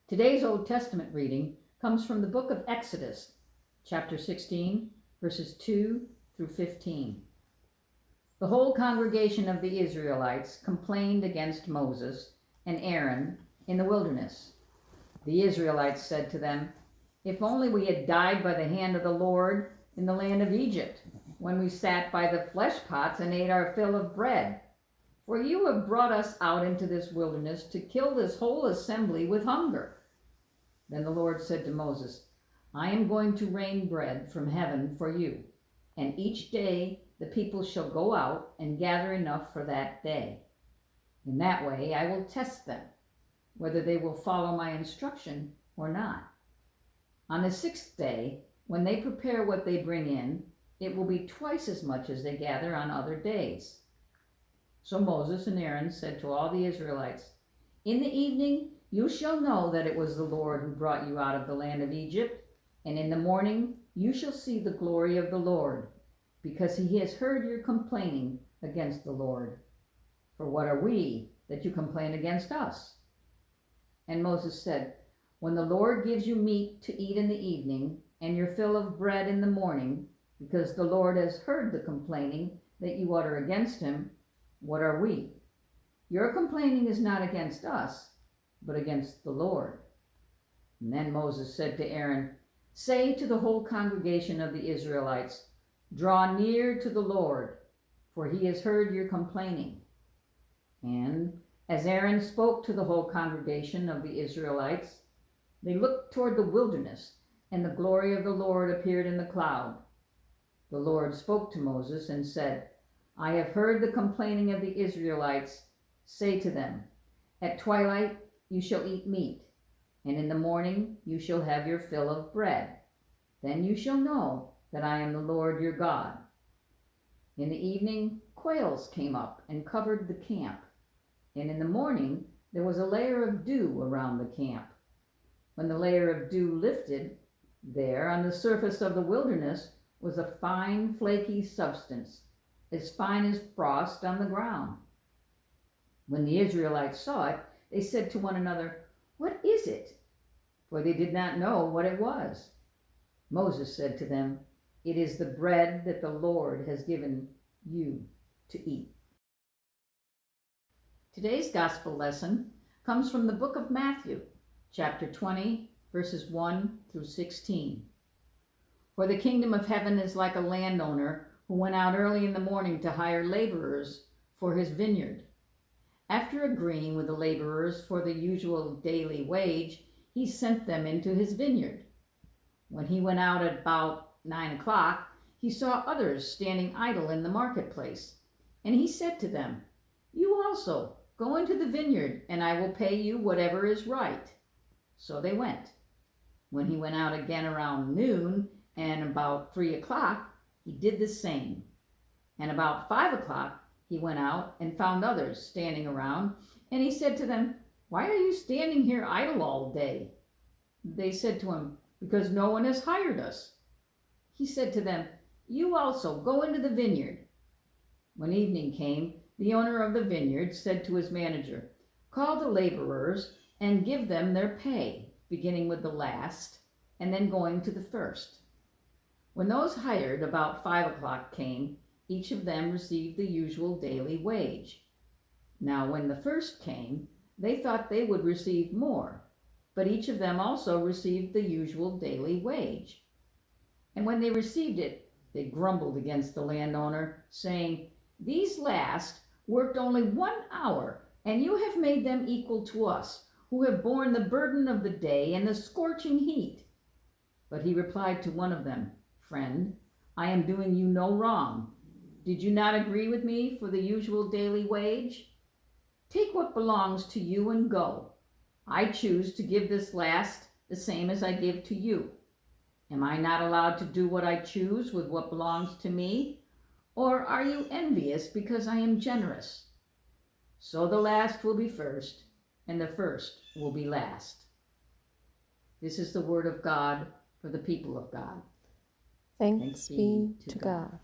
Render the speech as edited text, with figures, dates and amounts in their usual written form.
Today's Old Testament reading comes from the book of Exodus, chapter 16, verses 2 through 15. The whole congregation of the Israelites complained against Moses and Aaron in the wilderness. The Israelites said to them, "If only we had died by the hand of the Lord in the land of Egypt, when we sat by the flesh pots and ate our fill of bread. For you have brought us out into this wilderness to kill this whole assembly with hunger." Then the Lord said to Moses, "I am going to rain bread from heaven for you, and each day the people shall go out and gather enough for that day. In that way I will test them, whether they will follow my instruction or not. On the sixth day, when they prepare what they bring in, it will be twice as much as they gather on other days." So Moses and Aaron said to all the Israelites, "In the evening you shall know that it was the Lord who brought you out of the land of Egypt, and in the morning you shall see the glory of the Lord, because he has heard your complaining against the Lord. For what are we that you complain against us?" And Moses said, "When the Lord gives you meat to eat in the evening, and your fill of bread in the morning, because the Lord has heard the complaining that you utter against him, what are we? Your complaining is not against us, but against the Lord." And then Moses said to Aaron, "Say to the whole congregation of the Israelites, 'Draw near to the Lord, for he has heard your complaining.'" And as Aaron spoke to the whole congregation of the Israelites, they looked toward the wilderness, and the glory of the Lord appeared in the cloud. The Lord spoke to Moses and said, "I have heard the complaining of the Israelites. Say to them, 'At twilight you shall eat meat, and in the morning you shall have your fill of bread. Then you shall know that I am the Lord your God.'" In the evening quails came up and covered the camp, and in the morning there was a layer of dew around the camp. When the layer of dew lifted, there on the surface of the wilderness was a fine flaky substance, as fine as frost on the ground. When the Israelites saw it, they said to one another, "What is it?" For they did not know what it was. Moses said to them, "It is the bread that the Lord has given you to eat." Today's gospel lesson comes from the book of Matthew, chapter 20, verses 1 through 16. "For the kingdom of heaven is like a landowner who went out early in the morning to hire laborers for his vineyard. After agreeing with the laborers for the usual daily wage, he sent them into his vineyard. When he went out at about 9 o'clock, he saw others standing idle in the marketplace, and he said to them, 'You also go into the vineyard, and I will pay you whatever is right.' So they went. When he went out again around noon and about 3 o'clock, he did the same. And about 5 o'clock, he went out and found others standing around, and he said to them, 'Why are you standing here idle all day?' They said to him, 'Because no one has hired us.' He said to them, 'You also go into the vineyard.' When evening came, the owner of the vineyard said to his manager, 'Call the laborers and give them their pay, beginning with the last and then going to the first.' When those hired about 5 o'clock came, each of them received the usual daily wage. Now when the first came, they thought they would receive more, but each of them also received the usual daily wage. And when they received it, they grumbled against the landowner, saying, 'These last worked only 1 hour, and you have made them equal to us, who have borne the burden of the day and the scorching heat.' But he replied to one of them, 'Friend, I am doing you no wrong. Did you not agree with me for the usual daily wage? Take what belongs to you and go. I choose to give this last the same as I give to you. Am I not allowed to do what I choose with what belongs to me? Or are you envious because I am generous?' So the last will be first, and the first will be last." This is the word of God for the people of God. Thanks be to God.